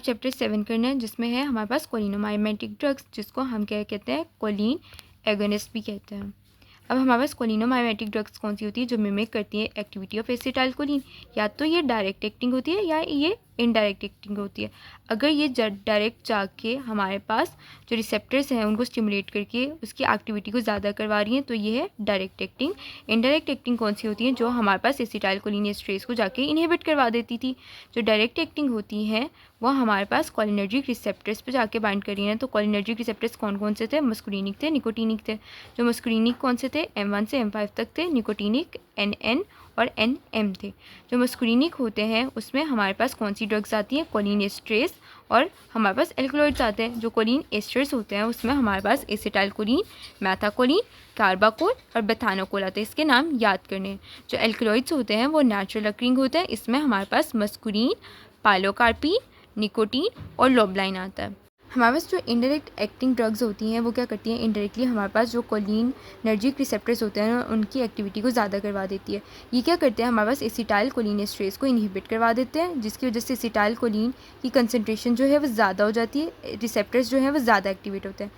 अब चैप्टर 7 करना है, जिसमें है हमारे पास कोलिनोमाइमेटिक ड्रग्स, जिसको हम क्या कहते हैं, कोलिन एगोनिस्ट भी कहते हैं। अब हमारे पास कोलिनोमाइमेटिक ड्रग्स कौन सी होती है, जो मिमिक करती है एक्टिविटी ऑफ एसिटाइलकोलिन। या तो ये डायरेक्ट एक्टिंग होती है या ये इनडायरेक्ट एक्टिंग होती है। अगर ये डायरेक्ट जाके हमारे पास जो रिसेप्टर्स हैं उनको स्टिमुलेट करके उसकी एक्टिविटी को ज़्यादा करवा रही हैं, तो ये है डायरेक्ट एक्टिंग। इनडायरेक्ट एक्टिंग कौन सी होती है, जो हमारे पास एसिटाइलकोलिन एस्ट्रेस को जाके इनहिबिट करवा देती थी। जो डायरेक्ट एक्टिंग होती हैं वो हमारे पास कोलिनर्जिक रिसेप्टर्स पे जाके बाइंड कर रही हैं। तो कोलिनर्जिक रिसेप्टर्स कौन कौन से थे, मस्कुलिनिक थे, निकोटिनिक थे। जो मस्कुलिनिक कौन से थे, M1 से M5 तक थे, निकोटिनिक NN और NM थे। जो मस्कुलिनिक होते हैं उसमें हमारे पास कौन सी ड्रग्स आती हैं, कोलिन एस्ट्रेस और हमारे पास एल्कलॉइड्स आते हैं। जो कोलिन एस्ट्रेस होते हैं उसमें हमारे पास एसिटाइलकोलिन, मैथाकोलिन, कार्बाकोल और बेथानोकोल आते हैं। इसके नाम याद करने हैं। जो एल्कलॉइड्स होते हैं वो नेचुरल अक्रिंग होते हैं। इसमें हमारे पास मस्कुलिन, पाइलोकार्पिन, निकोटीन और लोबलाइन आता है। हमारे पास जो इनडायरेक्ट एक्टिंग ड्रग्स होती हैं वो क्या करती हैं, इनडायरेक्टली हमारे पास जो कोलिनर्जिक रिसेप्टर्स होते हैं उनकी एक्टिविटी को ज़्यादा करवा देती है। ये क्या करते हैं, हमारे पास एसिटाइलकोलिन एस्ट्रेस को इनहिबिट करवा देते हैं, जिसकी वजह से एसिटाइलकोलिन की कंसनट्रेशन जो है वो ज़्यादा हो जाती है, रिसेप्टर्स जो हैं वो ज़्यादा एक्टिवेट होते हैं।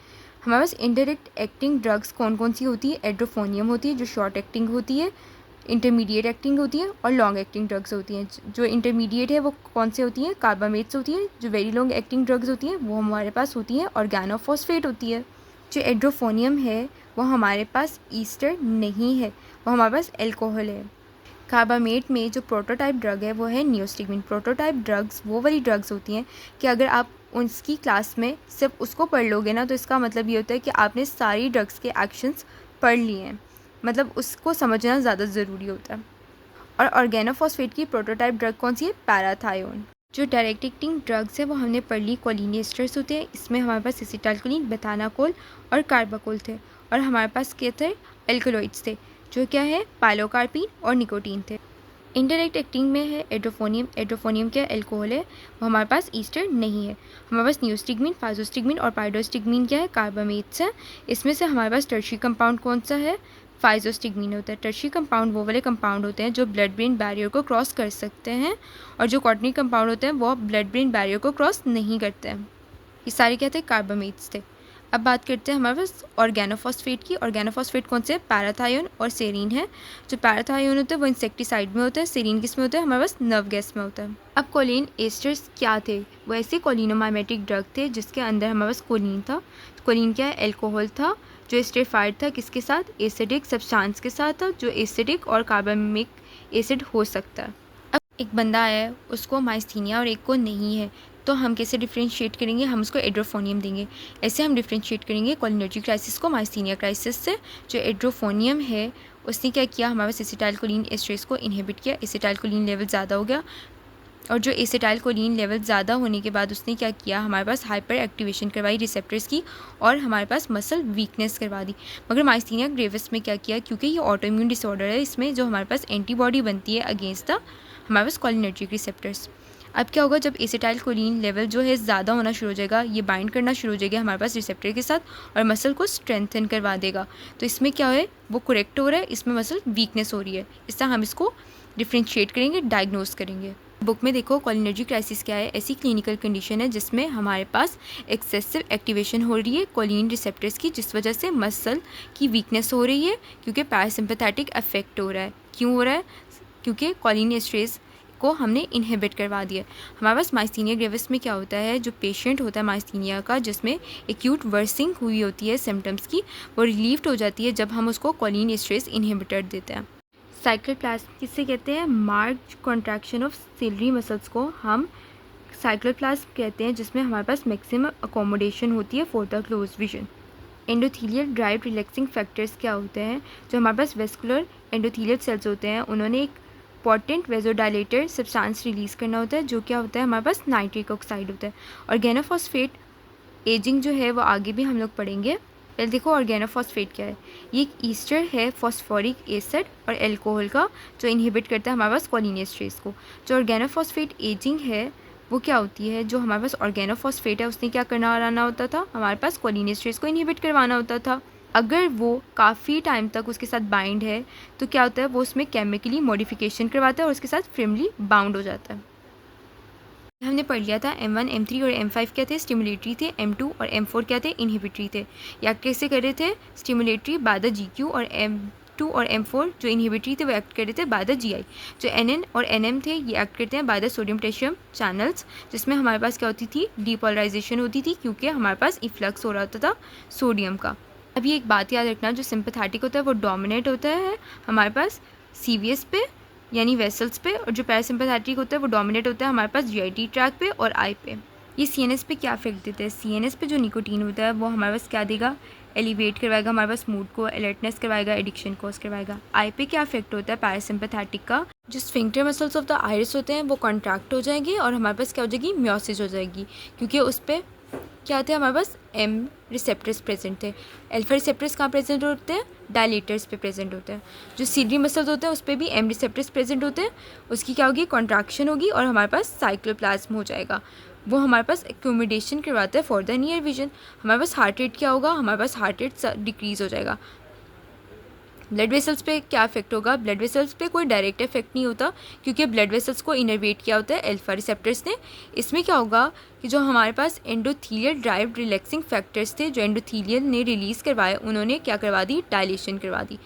हमारे पास इनडायरेक्ट एक्टिंग ड्रग्स कौन कौन सी होती है, एड्रोफोनियम होती है जो शॉर्ट एक्टिंग होती है, इंटरमीडिएट एक्टिंग होती है और लॉन्ग एक्टिंग ड्रग्स होती हैं। जो इंटरमीडिएट है वो कौन से होती हैं, कार्बामेट्स होती हैं। जो वेरी लॉन्ग एक्टिंग ड्रग्स होती हैं वो हमारे पास होती हैं ऑर्गेनोफॉस्फेट होती है। जो एड्रोफोनियम है वो हमारे पास ईस्टर नहीं है, वो हमारे पास एल्कोहल है। कार्बामेट में जो प्रोटोटाइप ड्रग है वो है नियोस्टिग्मिन। प्रोटोटाइप ड्रग्स वो वाली ड्रग्स होती हैं कि अगर आप उसकी क्लास में सिर्फ उसको पढ़ लोगे ना, तो इसका मतलब ये होता है कि आपने सारी ड्रग्स के एक्शंस पढ़ लिए हैं, मतलब उसको समझना ज़्यादा ज़रूरी होता है। और ऑर्गेनोफॉस्फेट की प्रोटोटाइप ड्रग कौन सी है, पैराथायोन। जो डायरेक्ट एक्टिंग ड्रग्स है वो हमने पढ़ ली, कोलिन एस्टर्स होते हैं। इसमें हमारे पास एसिटाइलकोलिन, बेथानाकोल और कार्बाकोल थे। और हमारे पास क्या थे, एल्कलॉइड्स थे, जो क्या है, पाइलोकार्पिन और निकोटीन थे। इनडायरेक्ट एक्टिंग में है एड्रोफोनियम। एड्रोफोनियम क्या एल्कोहल है, वो हमारे पास ईस्टर नहीं है। हमारे पास नियोस्टिग्मिन, फाइजोस्टिग्मिन और पाइडोस्टिग्मिन क्या है, कार्बामेट्स हैं। इसमें से हमारे पास टर्शियरी कंपाउंड कौन सा है, फाइजोस्टिग्मिन होता है। टर्शियरी कंपाउंड वो वाले कंपाउंड होते हैं जो ब्लड ब्रेन बैरियर को क्रॉस कर सकते हैं, और जो क्वाटर्नरी कंपाउंड होते हैं वो ब्लड ब्रेन बैरियर को क्रॉस नहीं करते हैं। ये सारे क्या थे, कार्बामेट्स थे। अब बात करते हैं हमारे पास ऑर्गेनोफॉस्फेट की। ऑर्गेनोफॉस्फेट कौन से, पैराथायोन और सेरीन है। जो पैराथायोन होता है वो इंसेक्टिसाइड में होता है, सेरीन किस में होता है, हमारे पास नर्व गैस में होता है। अब कोलिन एस्टर्स क्या थे, वो ऐसे कोलिनोमाइमेटिक ड्रग थे जिसके अंदर हमारे पास कोलिन था। कोलिन क्या है, एल्कोहल था जो एस्टरिफाइड था किसके साथ, एसिडिक सब्सटेंस के साथ था, जो एसिडिक और कार्बामिक एसिड हो सकता है। अब एक बंदा है उसको माइस्थीनिया और एक को नहीं है, तो हम कैसे डिफ्रेंशिएट करेंगे, हम उसको एड्रोफोनियम देंगे। ऐसे हम डिफ्रेंशिएट करेंगे कोलिनर्जिक क्राइसिस को माइस्थीनिया क्राइसिस से। जो एड्रोफोनियम है उसने क्या किया, हमारे पास एसिटाइलकोलिन एस्ट्रेस को इनहिबिट किया, एसिटाइलकोलिन लेवल ज़्यादा हो गया। और जो एसिटाइलकोलिन लेवल ज़्यादा होने के बाद उसने क्या किया, हमारे पास हाइपर एक्टिवेशन करवाई रिसेप्टर्स की और हमारे पास मसल वीकनेस करवा दी। मगर माइस्थीनिया ग्रेविस में क्या किया, क्योंकि ये ऑटो इम्यून डिसऑर्डर है, इसमें जो हमारे पास एंटीबॉडी बनती है अगेंस्ट द हमारे पास कोलिनर्जिक रिसेप्टर्स। अब क्या होगा, जब एसिटाइलकोलिन लेवल जो है ज़्यादा होना शुरू हो जाएगा, ये बाइंड करना शुरू हो जाएगा हमारे पास रिसेप्टर के साथ और मसल को स्ट्रेंथन करवा देगा। तो इसमें क्या है, वो करेक्ट हो रहा है, इसमें मसल वीकनेस हो रही है। इस तरह हम इसको डिफ्रेंशिएट करेंगे, डायग्नोज करेंगे। बुक में देखो कोलिनर्जिक क्राइसिस क्या है, ऐसी क्लिनिकल कंडीशन है जिसमें हमारे पास एक्सेसिव एक्टिवेशन हो रही है कोलिन रिसेप्टर्स की, जिस वजह से मसल की वीकनेस हो रही है, क्योंकि पैरासिम्पैथेटिक अफेक्ट हो रहा है। क्यों हो रहा है, क्योंकि कोलिन एस्ट्रेस को हमने इनहिबिट करवा दिया। हमारे पास माइस्थीनिया ग्रेविस में क्या होता है, जो पेशेंट होता है माइस्थीनिया का जिसमें एक्यूट वर्सिंग हुई होती है सिम्टम्स की, वो रिलीव्ड हो जाती है जब हम उसको कोलिन एस्ट्रेस इनहिबिटर देते हैं। साइक्लोप्लाज्म किससे कहते हैं, marked contraction of ciliary muscles को हम साइक्लोप्लाज्म कहते हैं, जिसमें हमारे पास मैक्सिमम अकोमोडेशन होती है for the close vision. Endothelial drive relaxing factors क्या होते हैं, जो हमारे पास वेस्कुलर एंडोथीलियल सेल्स होते हैं उन्होंने एक पोटेंट वेजोडाइलेटर सब्सटेंस रिलीज़ करना होता है, जो क्या होता है, हमारे पास नाइट्रिक ऑक्साइड होता है। ऑर्गेनोफॉस्फेट एजिंग जो है वो आगे भी हम लोग पढ़ेंगे। पहले देखो ऑर्गेनोफॉस्फेट क्या है, ये एक ईस्टर है फॉस्फोरिक एसिड और एल्कोहल का, जो इनहिबिट करता है हमारे पास कोलिन एस्ट्रेस को। जो ऑर्गेनोफॉस्फेट एजिंग है वो क्या होती है, जो हमारे पास ऑर्गेनोफॉस्फेट है उसने क्या करना होता था, हमारे पास कोलिन एस्ट्रेस को इनहिबिट करवाना होता था। अगर वो काफ़ी टाइम तक उसके साथ बाइंड है तो क्या होता है, वो उसमें केमिकली मॉडिफिकेशन करवाता है और उसके साथ फ्रेमली बाउंड हो जाता है। हमने पढ़ लिया था M1, M3 और M5 क्या थे, स्टिमुलेटरी थे, M2 और M4 क्या थे, इनहिबिटरी थे। या कैसे कर रहे थे, स्टिमुलेटरी बाय द GQ, और M2 और M4 जो इनहिबिटरी थे वो एक्ट कर रहे थे बाय द GI। जो NN और NM थे ये एक्ट करते हैं by the sodium potassium channels, जिसमें हमारे पास क्या होती थी, डीपोलराइजेशन होती थी, क्योंकि हमारे पास इफ्लक्स हो रहा होता था सोडियम का। अब ये एक बात याद रखना, जो सिंपैथेटिक होता है वो डोमिनेट होता है हमारे पास CVS पे यानी वेसल्स पे, और जो पैरासिम्पैथेटिक होता है वो डोमिनेट होता है हमारे पास GIT ट्रैक पे और आई पे। ये CNS पे क्या इफेक्ट देता है, CNS पे जो निकोटीन होता है वो हमारे पास क्या देगा, एलिवेट करवाएगा हमारे पास मूड को, अलर्टनेस करवाएगा, एडिक्शन कोज करवाएगा। आई पे क्या इफेक्ट होता है पैरासिम्पैथेटिक का, जो sphincter muscles of the iris होते हैं वो कॉन्ट्रैक्ट हो जाएंगे और हमारे पास क्या हो जाएगी, म्योसिस हो जाएगी, क्योंकि उस पर क्या थे हमारे पास M रिसेप्टर्स प्रेजेंट थे। अल्फा रिसेप्टर्स कहाँ प्रेजेंट होते हैं, डायलेटर्स पे प्रेजेंट होते हैं। जो सीडरी मसल्स होते हैं उस पर भी M रिसेप्टर्स प्रेजेंट होते हैं, उसकी क्या होगी, कॉन्ट्रैक्शन होगी और हमारे पास साइक्लोप्लाज्म हो जाएगा, वो हमारे पास एक्यूमिडेशन करवाता है फॉर द नियर विजन। हमारे पास हार्ट रेट क्या होगा, हमारे पास हार्ट रेट डिक्रीज हो जाएगा। ब्लड वेसल्स पे क्या इफेक्ट होगा, ब्लड वेसल्स पे कोई डायरेक्ट इफेक्ट नहीं होता, क्योंकि ब्लड वेसल्स को इनर्वेट किया होता है अल्फा रिसेप्टर्स ने। इसमें क्या होगा कि जो हमारे पास एंडोथीलियल ड्राइव्ड रिलैक्सिंग फैक्टर्स थे जो एंडोथीलियल ने रिलीज़ करवाए, उन्होंने क्या करवा दी, डायलेशन करवा दी।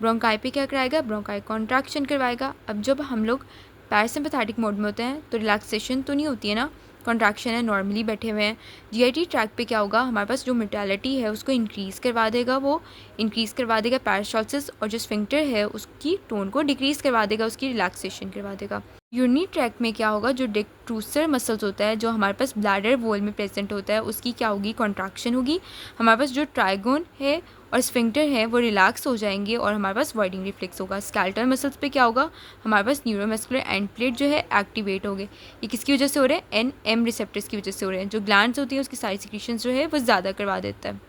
ब्रोंकाई पे क्या कराएगा, ब्रोंकाई कॉन्ट्रैक्शन करवाएगा। अब जब हम लोग पैरासिम्पैथेटिक मोड में होते हैं तो रिलैक्सेशन तो नहीं होती है ना, कॉन्ट्रैक्शन है, नॉर्मली बैठे हुए हैं। GIT ट्रैक पे क्या होगा, हमारे पास जो मोटालिटी है उसको इंक्रीज़ करवा देगा, वो इंक्रीज़ करवा देगा पैरास्टॉलसिस, और जो स्फिंक्टर है उसकी टोन को डिक्रीज़ करवा देगा, उसकी रिलैक्सेशन करवा देगा। यूरिनरी ट्रैक में क्या होगा, जो डिक्टूसर मसल्स होता है जो हमारे पास ब्लैडर वॉल में प्रेजेंट होता है, उसकी क्या होगी, कॉन्ट्रैक्शन होगी। हमारे पास जो ट्राइगोन है और स्फिंक्टर है वो रिलैक्स हो जाएंगे और हमारे पास वॉइडिंग रिफ्लेक्स होगा। स्केलेटल मसल्स पे क्या होगा, हमारे पास न्यूरोमस्कुलर एंड प्लेट जो है एक्टिवेट हो गए। ये किसकी वजह से हो रहे हैं, NM रिसेप्टर्स की वजह से हो रहे हैं। जो ग्लैंड्स होती हैं उसकी सारी सिक्रीशंस जो है वो ज़्यादा करवा देता है।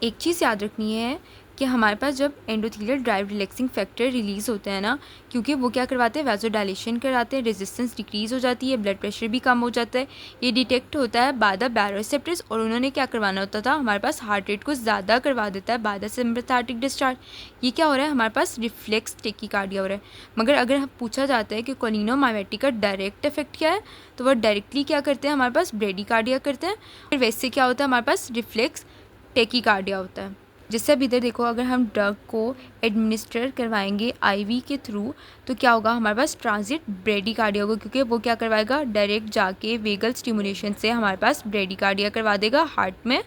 एक चीज़ याद रखनी है कि हमारे पास जब endothelial drive relaxing factor release होते हैं ना, क्योंकि वो क्या करवाते हैं, वैसोडाइलेशन कराते हैं, रेजिस्टेंस डिक्रीज़ हो जाती है, ब्लड प्रेशर भी कम हो जाता है। ये डिटेक्ट होता है बाय द बैरोरिसेप्टर्स, और उन्होंने क्या करवाना होता था, हमारे पास हार्ट रेट को ज़्यादा करवा देता है बाय द सिम्पैथेटिक डिस्चार्ज। ये क्या हो रहा है, हमारे पास रिफ्लेक्स टेकिकार्डिया हो रहा है। मगर अगर पूछा जाता है कि कोलिनोमाइमेटिक का डायरेक्ट इफेक्ट क्या है, तो वह डायरेक्टली क्या करते हैं, हमारे पास ब्रेडिकार्डिया करते हैं। फिर वैसे क्या होता है, हमारे पास रिफ्लेक्स टेकिकार्डिया होता है। जिससे अब इधर देखो, अगर हम ड्रग को एडमिनिस्टर करवाएंगे IV के थ्रू तो क्या होगा, हमारे पास ट्रांजिट ब्रेडिकार्डिया होगा, क्योंकि वो क्या करवाएगा, डायरेक्ट जाके वेगल स्टिमुलेशन से हमारे पास ब्रेडिकार्डिया करवा देगा हार्ट में।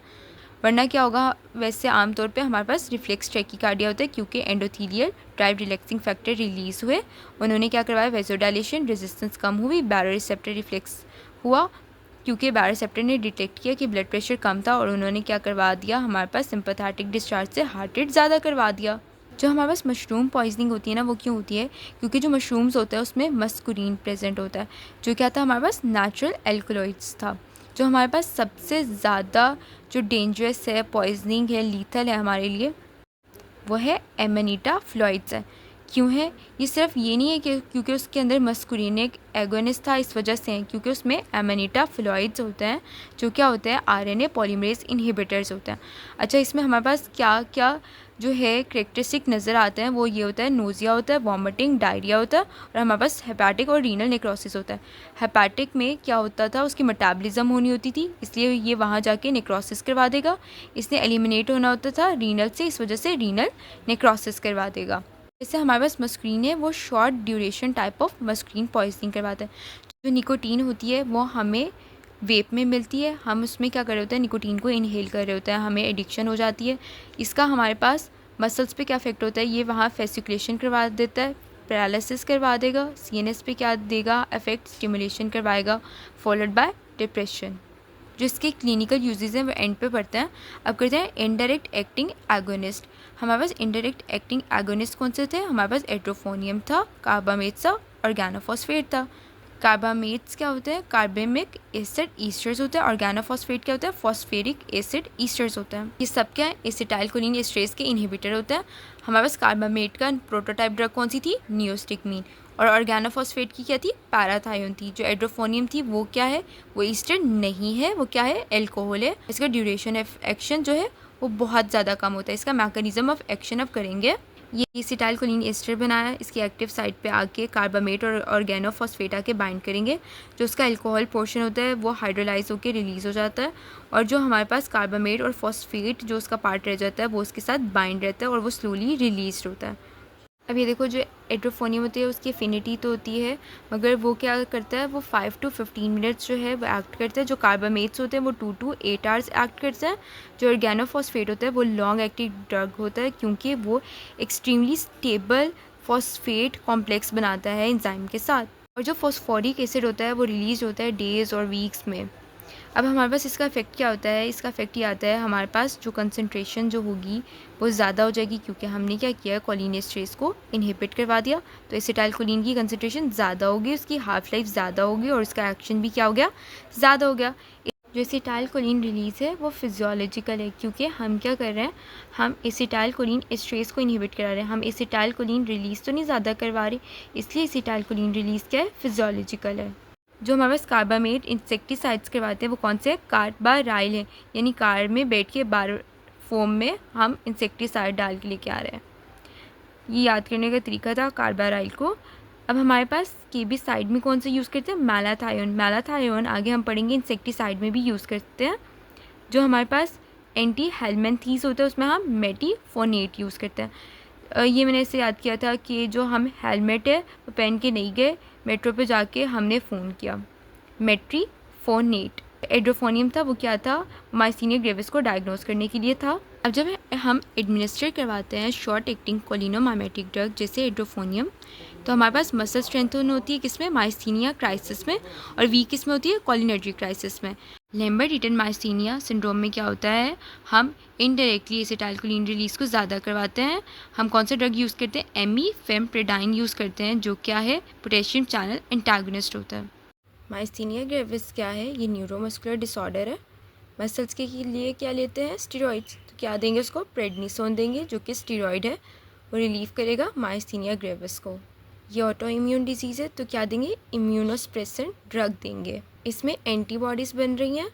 वरना क्या होगा, वैसे आमतौर पे हमारे पास रिफ्लेक्स टेकिकार्डिया होता है, क्योंकि endothelial drive relaxing factor release हुए, उन्होंने क्या करवाया, वेसोडाइलेशन, रेजिस्टेंस कम हुई, बैरोरिसेप्टर रिफ्लेक्स हुआ, क्योंकि बैरोरिसेप्टर ने डिटेक्ट किया कि ब्लड प्रेशर कम था और उन्होंने क्या करवा दिया, हमारे पास सिंपैथेटिक डिस्चार्ज से हार्ट रेट ज़्यादा करवा दिया। जो हमारे पास मशरूम पॉइजनिंग होती है ना, वो क्यों होती है, क्योंकि जो मशरूम्स होते हैं उसमें मस्कुरीन प्रेजेंट होता है, जो क्या था, हमारे पास नेचुरल एल्कलॉइड्स था। जो हमारे पास सबसे ज़्यादा जो डेंजरस है, पॉइजनिंग है, लीथल है हमारे लिए, वो है एमेनिटा फ्लोइड्स है। क्यों है, ये सिर्फ ये नहीं है कि क्योंकि उसके अंदर मस्कुलिनिक एगोनिस्ट था, इस वजह से है क्योंकि उसमें एमेनिटा फ्लोइड्स होते हैं, जो क्या होते हैं, RNA पॉलीमरेज इनहिबिटर्स होते हैं। अच्छा, इसमें हमारे पास क्या क्या जो है करेक्टरिस्टिक नज़र आते हैं, वो ये होता है, नोज़िया होता है, वॉमिटिंग, डायरिया होता है, और हमारे पास हेपेटिक और रीनल नेक्रोसिस होता है। हेपेटिक में क्या होता था, उसकी मेटाबॉलिज्म होनी होती थी, इसलिए ये वहाँ जाके नेक्रोसिस करवा देगा। इसने एलिमिनेट होना होता था रीनल से, इस वजह से रीनल नेक्रोसिस करवा देगा। जैसे हमारे पास मस्क्रीन है, वो short duration type of muscarine poisoning करवाता है। जो निकोटीन होती है वो हमें वेप में मिलती है, हम उसमें क्या कर रहे होते हैं, निकोटीन को इनहेल कर रहे होते हैं, हमें एडिक्शन हो जाती है। इसका हमारे पास मसल्स पे क्या इफेक्ट होता है, ये वहाँ फेसिकुलेशन करवा देता है, पैरालिसिस करवा देगा। CNS पे क्या देगा इफेक्ट, स्टिमुलेशन करवाएगा, फॉलोड बाय डिप्रेशन। जो इसके क्लिनिकल यूजेस हैं वो एंड पे पढ़ते हैं। अब करते हैं इनडायरेक्ट एक्टिंग एगोनिस्ट। हमारे पास इनडायरेक्ट एक्टिंग एगोनिस्ट कौन से थे, हमारे पास एट्रोफोनियम था, कार्बामेट था, ऑर्गेनोफॉस्फेट था। कार्बामेट्स क्या होते हैं, कार्बामिक एसिड ईस्टर्स होते हैं। ऑर्गेनोफॉस्फेट क्या होता है, फॉस्फेरिक एसिड ईस्टर्स होते हैं। ये सब क्या है, एसिटाइलकोलिन एस्ट्रेस के इनहिबिटर होते हैं। हमारे पास कार्बामेट का प्रोटोटाइप ड्रग कौन सी थी, नियोस्टिकमीन। और ऑर्गेनोफॉस्फेट की क्या थी, पैराथायोन थी। जो एड्रोफोनियम थी वो क्या है, वो ईस्टर नहीं है, वो क्या है, एल्कोहल है। इसका ड्यूरेशन ऑफ एक्शन जो है वो बहुत ज़्यादा कम होता है। इसका मैकेनिज्म ऑफ एक्शन अब करेंगे। ये एसिटाइलकोलिन एस्टर बनाया है, इसकी एक्टिव साइट पे आके कार्बामेट और ऑर्गेनोफॉस्फेट आके बाइंड करेंगे। जो उसका अल्कोहल पोर्शन होता है वो हाइड्रोलाइज होकर रिलीज़ हो जाता है, और जो हमारे पास कार्बामेट और फॉस्फेट जो उसका पार्ट रह जाता है वो उसके साथ बाइंड रहता है और वो स्लोली रिलीज होता है। अब ये देखो, जो एड्रोफोनियम होती है उसकी एफिनिटी तो होती है, मगर वो क्या करता है, वो 5 to 15 मिनट्स जो है वो एक्ट करता है। जो कार्बामेट्स होते हैं वो 2 to 8 आवर्स एक्ट करते हैं। जो ऑर्गेनोफॉस्फेट होता है वो लॉन्ग एक्टिव ड्रग होता है, क्योंकि वो एक्सट्रीमली स्टेबल फॉस्फेट कॉम्प्लेक्स बनाता है एंजाइम के साथ। और जो फॉस्फोरिक एसिड होता है वो रिलीज होता है डेज़ और वीक्स में। अब हमारे पास इसका इफेक्ट क्या होता है, इसका इफेक्ट ये आता है, हमारे पास जो कंसनट्रेशन जो होगी वो ज़्यादा हो जाएगी, क्योंकि हमने क्या किया है, कोलिन एस्ट्रेस को इनहिबिट करवा दिया। तो एसिटाइलकोलिन की कंसनट्रेशन ज़्यादा होगी, उसकी हाफ लाइफ ज़्यादा होगी और उसका एक्शन भी क्या हो गया, ज़्यादा हो गया। जो एसिटाइलकोलिन रिलीज़ है वो फिजियोलॉजिकल है, क्योंकि हम क्या कर रहे हैं, हम एसिटाइलकोलिन एस्ट्रेस को इनहिबिट करा रहे हैं, हम एसिटाइलकोलिन रिलीज़ तो नहीं ज़्यादा करवा रहे, इसलिए एसिटाइलकोलिन रिलीज़ क्या है, फिजियोलॉजिकल है। जो हमारे पास कार्बामेट इंसेक्टिसाइड्स करवाते हैं वो कौन से है, कार्बाराइल है, यानी कार में बैठ के बार फोम में हम इंसेक्टिसाइड डाल के लेके आ रहे हैं। ये याद करने का तरीका था कार्बाराइल को। अब हमारे पास के साइड में कौन से यूज़ करते हैं, मैलाथायोन। मैलाथायोन आगे हम पढ़ेंगे इंसेक्टिसाइड में भी यूज़ करते हैं। जो हमारे पास एंटी हेलमेंथीस होता है उसमें हम मेटिफोनेट यूज़ करते हैं। ये मैंने इससे याद किया था कि जो हम हेलमेट है वो पहन के नहीं गए, मेट्रो पे जाके हमने फ़ोन किया, मेट्रीफोनेट। एड्रोफोनियम था, वो क्या था, माइसीनिया ग्रेविस को डायग्नोस करने के लिए था। अब जब हम एडमिनिस्ट्रेट करवाते हैं शॉर्ट एक्टिंग कोलिनोमाइमेटिक ड्रग जैसे एड्रोफोनियम, तो हमारे पास मसल स्ट्रेंथन होती है किसमें, माइस्थीनिया क्राइसिस में, और वीक किसमें होती है, कोलिनर्जिक क्राइसिस में। लैम्बर्ट ईटन माइस्थीनिया सिंड्रोम में क्या होता है, हम इनडायरेक्टली एसिटाइलकोलिन रिलीज़ को ज़्यादा करवाते हैं। हम कौन सा ड्रग यूज़ करते हैं, एमीफेम्प्रेडाइन यूज़ करते हैं, जो क्या है, पोटेशियम चैनल एंटागोनिस्ट होता है। माइस्थीनिया ग्रेविस क्या है, ये न्यूरोमस्कुलर डिसऑर्डर है। मसल्स के लिए क्या लेते हैं, स्टीरॉइड्स। तो क्या देंगे उसको, प्रेडनिसोन देंगे, जो कि स्टीरॉइड है, वो रिलीव करेगा माइस्थीनिया ग्रेविस को। ये ऑटो इम्यून डिजीज़ है, तो क्या देंगे, इम्यूनोस्प्रेसेंट ड्रग देंगे। इसमें एंटीबॉडीज़ बन रही हैं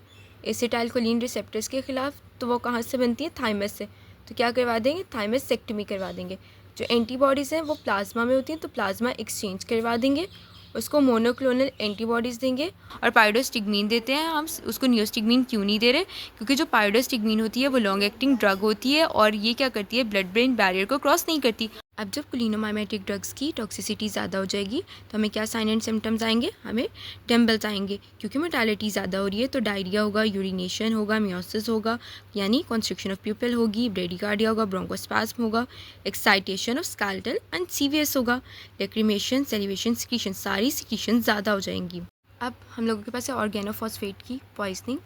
एसिटाइलकोलिन रिसेप्टर्स के ख़िलाफ़, तो वो कहाँ से बनती है, थाइमस से। तो क्या करवा देंगे, थाइमसेक्टमी करवा देंगे। जो एंटीबॉडीज़ हैं वो प्लाज्मा में होती हैं, तो प्लाज्मा एक्सचेंज करवा देंगे, उसको मोनोक्लोनल एंटीबॉडीज़ देंगे। और पाइरोस्टिग्मीन देते हैं हम, उसको नियोस्टिग्मीन क्यों नहीं दे रहे, क्योंकि जो पाइरोस्टिग्मीन होती है वो लॉन्ग एक्टिंग ड्रग होती है और ये क्या करती है, ब्लड ब्रेन बैरियर को क्रॉस नहीं करती। अब जब कोलिनोमाइमेटिक ड्रग्स की टॉक्सिसिटी ज़्यादा हो जाएगी तो हमें क्या साइन एंड सिम्टम्स आएंगे, हमें टेम्बल्स आएंगे, क्योंकि मोर्टालिटी ज़्यादा हो रही है। तो डायरिया होगा, यूरिनेशन होगा, मियोसिस होगा, यानी कॉन्स्ट्रिक्शन ऑफ प्यूपिल होगी, ब्रेडिकार्डिया होगा, ब्रोंकोस्पाज्म होगा, एक्साइटेशन ऑफ स्केलेटल एंड सीवियस होगा, लेक्रिमेशन, सेलिवेशन, सिक्रीशन, सारी सिक्रीशन ज़्यादा हो जाएंगी। अब हम लोगों के पास है ऑर्गेनोफॉस्फेट की पॉइजनिंग।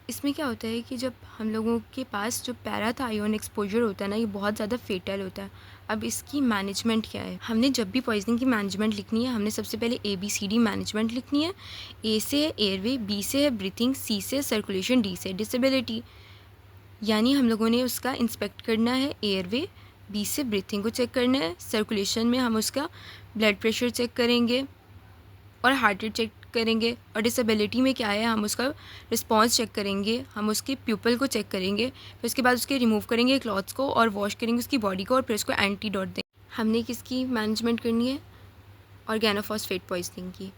इसमें क्या होता है कि जब हम लोगों के पास जो पैराथायोन एक्सपोजर होता है ना, ये बहुत ज़्यादा फेटल होता है। अब इसकी मैनेजमेंट क्या है, हमने जब भी पॉइजनिंग की मैनेजमेंट लिखनी है, हमने सबसे पहले ABCD मैनेजमेंट लिखनी है। ए से है एयरवे, बी से है ब्रीथिंग, सी से सर्कुलेशन, डी से डिसेबिलिटी। यानी हम लोगों ने उसका इंस्पेक्ट करना है एयरवे, बी से ब्रीथिंग को चेक करना है, सर्कुलेशन में हम उसका ब्लड प्रेशर चेक करेंगे और हार्ट रेट चेक करेंगे, और डिसेबिलिटी में क्या है, हम उसका रिस्पांस चेक करेंगे, हम उसके प्यूपल को चेक करेंगे, फिर उसके बाद उसके रिमूव करेंगे क्लॉथ्स को और वॉश करेंगे उसकी बॉडी को, और फिर उसको एंटीडोट देंगे। हमने किसकी मैनेजमेंट करनी है, ऑर्गेनोफॉस्फेट पॉइजनिंग की,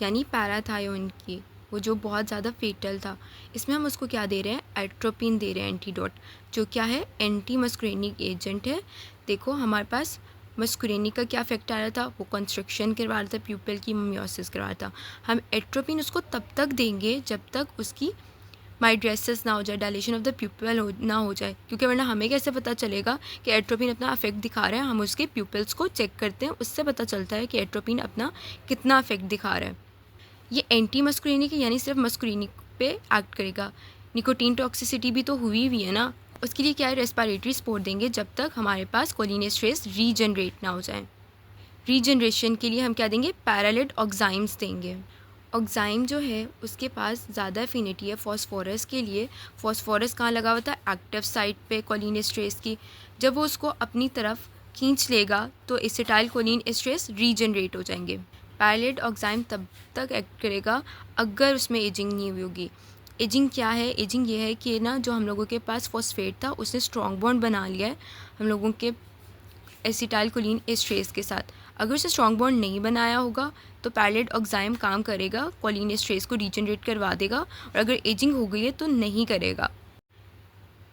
यानी पैराथायोन की, वो जो बहुत ज़्यादा फेटल था। इसमें हम उसको क्या दे रहे हैं, एट्रोपिन दे रहे हैं, एंटीडोट, जो क्या है, एंटी मस्कुरेनिक एजेंट है। देखो हमारे पास मस्कुरेनिक का क्या इफेक्ट आ रहा था, वो कंस्ट्रक्शन करवा रहा था प्यूपल की, मियोसिस करवा रहा था। हम एट्रोपिन उसको तब तक देंगे जब तक उसकी माइड्रेसिस ना हो जाए, डायलेशन ऑफ द प्यूपल ना हो जाए, क्योंकि वरना हमें कैसे पता चलेगा कि एट्रोपिन अपना इफेक्ट दिखा रहा है। हम उसके प्यूपल्स को चेक करते हैं, उससे पता चलता है कि एट्रोपिन अपना कितना इफेक्ट दिखा रहा है। ये एंटी मस्कुरेनिक है, यानी सिर्फ मस्कुरेनिक पे एक्ट करेगा। निकोटीन टॉक्सिसिटी भी तो हुई है ना, उसके लिए क्या है, रेस्पिरेटरी सपोर्ट देंगे जब तक हमारे पास कोलिनेस्ट्रेस रीजनरेट ना हो जाए। रीजनरेशन के लिए हम क्या देंगे, पैरालिड ऑक्साइम्स देंगे। ऑक्साइम जो है उसके पास ज़्यादा एफिनिटी है फॉस्फोरस के लिए। फॉस्फोरस कहाँ लगा हुआ था, एक्टिव साइट पे कोलिनेस्ट्रेस की। जब वो उसको अपनी तरफ खींच लेगा तो एसिटाइल कोलिन एस्ट्रेस रीजनरेट हो जाएंगे। पैरालिड ऑक्साइम तब तक एक्ट करेगा अगर उसमें एजिंग नहीं हुई होगी। एजिंग क्या है, एजिंग ये है कि ना जो हम लोगों के पास फॉस्फेट था उसने स्ट्रॉन्ग बॉन्ड बना लिया है हम लोगों के एसिटाइलकोलिन एस्ट्रेस के साथ। अगर उसे स्ट्रॉन्ग बॉन्ड नहीं बनाया होगा तो पैरेलल ऑक्साइम काम करेगा, कोलिन एस्ट्रेस को रीजनरेट करवा देगा, और अगर एजिंग हो गई है तो नहीं करेगा।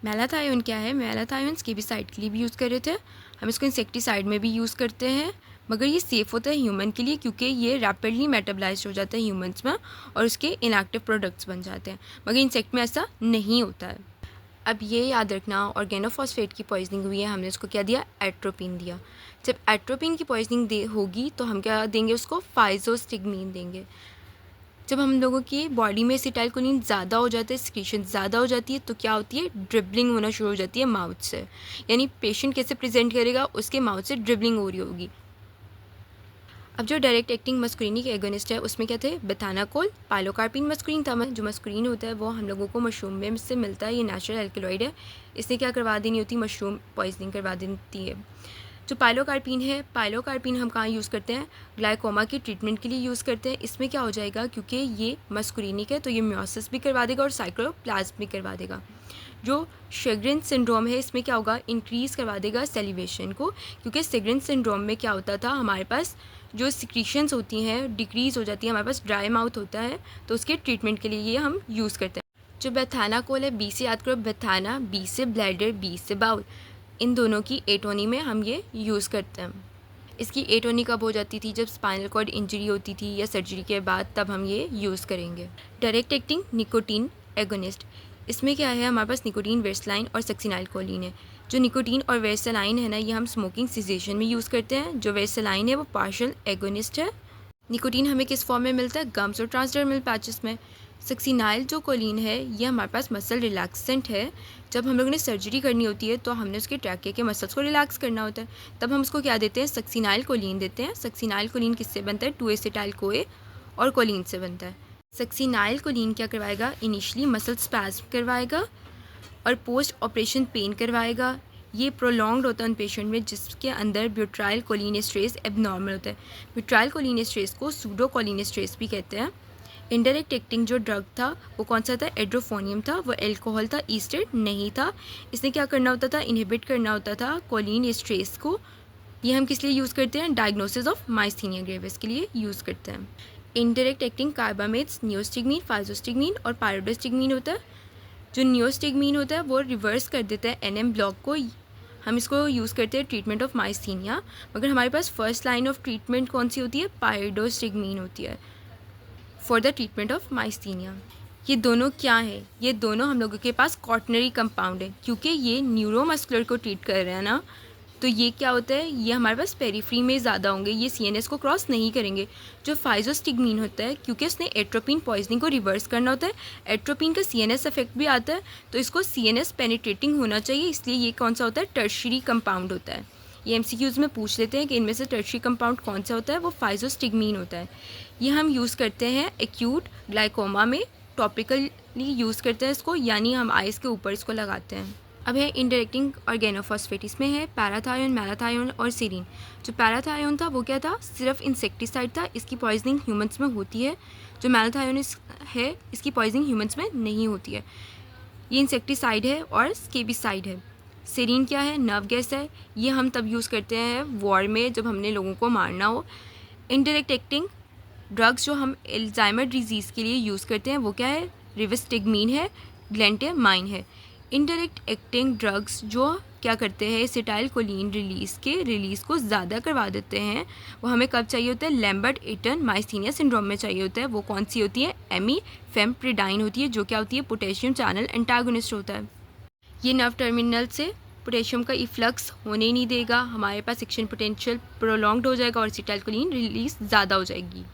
मैलाथायोन क्या है? मैलाथायोन स्केबिसाइड के लिए भी यूज़ कर रहे थे, हम इसको इंसेक्टिसाइड में भी यूज़ करते हैं, मगर ये सेफ़ होता है ह्यूमन के लिए क्योंकि ये रैपिडली मेटाबलाइज हो जाता है ह्यूमंस में और उसके इनएक्टिव प्रोडक्ट्स बन जाते हैं, मगर इंसेक्ट में ऐसा नहीं होता है। अब ये याद रखना, ऑर्गेनोफॉस्फेट की पॉइजनिंग हुई है, हमने उसको क्या दिया? एट्रोपिन दिया। जब एट्रोपिन की पॉइजनिंग होगी तो हम क्या देंगे उसको? फाइजोस्टिग्मीन देंगे। जब हम लोगों की बॉडी में एसिटाइलकोलिन ज़्यादा हो जाता है, सिक्रीशन ज़्यादा हो जाती है, तो क्या होती है? ड्रिबलिंग होना शुरू हो जाती है माउथ से। यानी पेशेंट कैसे प्रेजेंट करेगा? उसके माउथ से ड्रिबलिंग हो रही होगी। अब जो डायरेक्ट एक्टिंग मस्कुरिनिक एगोनिस्ट है उसमें क्या थे? बेथानाकोल, पाइलोकार्पिन मस्कुरिन था। जो मस्कुरिन होता है वो हम लोगों को मशरूम में से मिलता है, ये नेचुरल एल्कलॉइड है, इसने क्या करवा देनी होती? मशरूम पॉइजनिंग करवा देती है। जो पाइलोकार्पिन है, पाइलोकार्पिन हम कहाँ यूज़ करते हैं? ग्लाइकोमा की ट्रीटमेंट के लिए यूज़ करते हैं। इसमें क्या हो जाएगा? क्योंकि ये मस्कुरिनिक है तो ये मियोसिस भी करवा देगा और साइक्लोप्लाज्म भी करवा देगा। जो शेगरिन सिंड्रोम है इसमें क्या होगा? इंक्रीज़ करवा देगा सेलिवेशन को, क्योंकि शेगरिन सिंड्रोम में क्या होता था? हमारे पास जो सिक्रीशंस होती हैं डिक्रीज़ हो जाती है, हमारे पास ड्राई माउथ होता है, तो उसके ट्रीटमेंट के लिए ये हम यूज़ करते हैं। जो बेथानाकोल है, बी से याद करो, बेथाना, बी से ब्लैडर, बी से बाउल, इन दोनों की एटोनी में हम ये यूज़ करते हैं। इसकी एटोनी कब हो जाती थी? जब स्पाइनल कॉर्ड इंजरी होती थी या सर्जरी के बाद, तब हम ये यूज़ करेंगे। डायरेक्ट एक्टिंग निकोटीन एगोनिस्ट, इसमें क्या है? हमारे पास निकोटीन, वेरसलाइन और सक्सिनाइलकोलिन है। जो निकोटीन और वेरसलाइन है ना, ये हम स्मोकिंग सिजेशन में यूज़ करते हैं। जो वेरसलाइन है वो पार्शियल एगोनिस्ट है। निकोटीन हमें किस फॉर्म में मिलता है? गम्स और ट्रांसडर्मल पैचेस में। सक्सिनाइल जो कोलिन है ये हमारे पास मसल रिलैक्सेंट है। जब हम लोगों ने सर्जरी करनी होती है तो हमने उसके ट्रैके के मसल्स को रिलैक्स करना होता है, तब हम उसको क्या देते हैं? सक्सिनाइल कोलिन देते हैं। सक्सिनाइल कोलिन किससे बनता है? 2-एसिटाइल कोए और कोलिन से बनता है। सक्सिनाइल कोलिन क्या करवाएगा? इनिशियली मसल स्पैज्म करवाएगा और पोस्ट ऑपरेशन पेन करवाएगा। ये प्रोलॉन्ग्ड होता है उन पेशेंट में जिसके अंदर ब्यूट्राइल कोलिनेस्ट्रेस एबनॉर्मल होता है। ब्यूट्राइल कोलिनेस्ट्रेस को सूडो कोलिनेस्ट्रेस भी कहते हैं। इनडायरेक्ट एक्टिंग जो ड्रग था वो कौन सा था? एड्रोफोनियम था। वो एल्कोहल था, ईस्टर नहीं था। इसने क्या करना होता था? इनहिबिट करना होता था कोलिनेस्ट्रेस को। ये हम किस लिए यूज़ करते हैं? डायग्नोसिस ऑफ माइस्थीनिया ग्रेविस के लिए यूज़ करते हैं। इनडायरेक्ट एक्टिंग कार्बामेट्स, नियोस्टिग्मीन, फाइजोस्टिग्मीन और पायरोडोस्टिग्मीन होता है। जो नियोस्टिग्मीन होता है वो रिवर्स कर देता है NM ब्लॉक को। हम इसको यूज़ करते हैं ट्रीटमेंट ऑफ माइस्थीनिया, मगर हमारे पास फर्स्ट लाइन ऑफ ट्रीटमेंट कौन सी होती है? पायरोडोस्टिग्मीन होती है for the treatment of myasthenia. ये दोनों क्या है? ये दोनों हम लोगों के पास कॉटनरी कंपाउंड है, क्योंकि ये न्यूरोमस्कुलर को ट्रीट कर रहे हैं ना, तो ये क्या होता है? ये हमारे पास पेरिफ्री में ज़्यादा होंगे, ये CNS को क्रॉस नहीं करेंगे। जो फाइजोस्टिग्मीन होता है, क्योंकि उसने एट्रोपिन पॉइजनिंग को रिवर्स करना होता है, एट्रोपिन का CNS इफेक्ट भी आता है, तो इसको CNS पेनिट्रेटिंग होना चाहिए, इसलिए ये कौन सा होता है? टर्शियरी कंपाउंड होता है। ये MCQs में पूछ लेते हैं कि इनमें से टर्शियरी कंपाउंड कौन सा होता है? वो फाइजोस्टिग्मीन होता है। ये हम यूज़ करते हैं एक्यूट ग्लाइकोमा में, टॉपिकली यूज़ करते हैं इसको, यानी हम आइज़ के ऊपर इसको लगाते हैं। अब है इंटरेक्टिंग ऑर्गेनोफॉस्फेट, इसमें है पैराथायोन, मैलाथायोन और सेरीन। जो पैराथायोन था वो क्या था? सिर्फ इंसेक्टिसाइड था, इसकी पॉइजनिंग ह्यूमंस में होती है। जो मैलाथायोन है इसकी पॉइजनिंग ह्यूमंस में नहीं होती है। ये इंसेक्टिसाइड है और स्केबिसाइड है। सेरीन क्या है? नर्व गैस है। ये हम तब यूज़ करते हैं वॉर में, जब हमने लोगों को मारना हो। इनडायरेक्ट एक्टिंग ड्रग्स जो हम एल्जाइमर डिजीज़ के लिए यूज़ करते हैं वो क्या है? रिविस्टिग्मीन है, ग्लेंटामाइन है। इनडायरेक्ट एक्टिंग ड्रग्स जो क्या करते हैं? एसिटाइलकोलिन रिलीज़ को ज़्यादा करवा देते हैं। वो हमें कब चाहिए होता है? लैम्बर्ट एटन माइस्थीनिया सिंड्रोम में चाहिए होता है। वो कौन सी होती है? एमीफेम्प्रिडाइन होती है, जो क्या होती है? पोटेशियम चैनल एंटागोनिस्ट होता है। ये नर्व टर्मिनल से पोटेशियम का इफ्लक्स होने ही नहीं देगा, हमारे पास एक्शन पोटेंशियल प्रोलॉन्ग्ड हो जाएगा और एसिटाइलकोलिन रिलीज़ ज़्यादा हो जाएगी।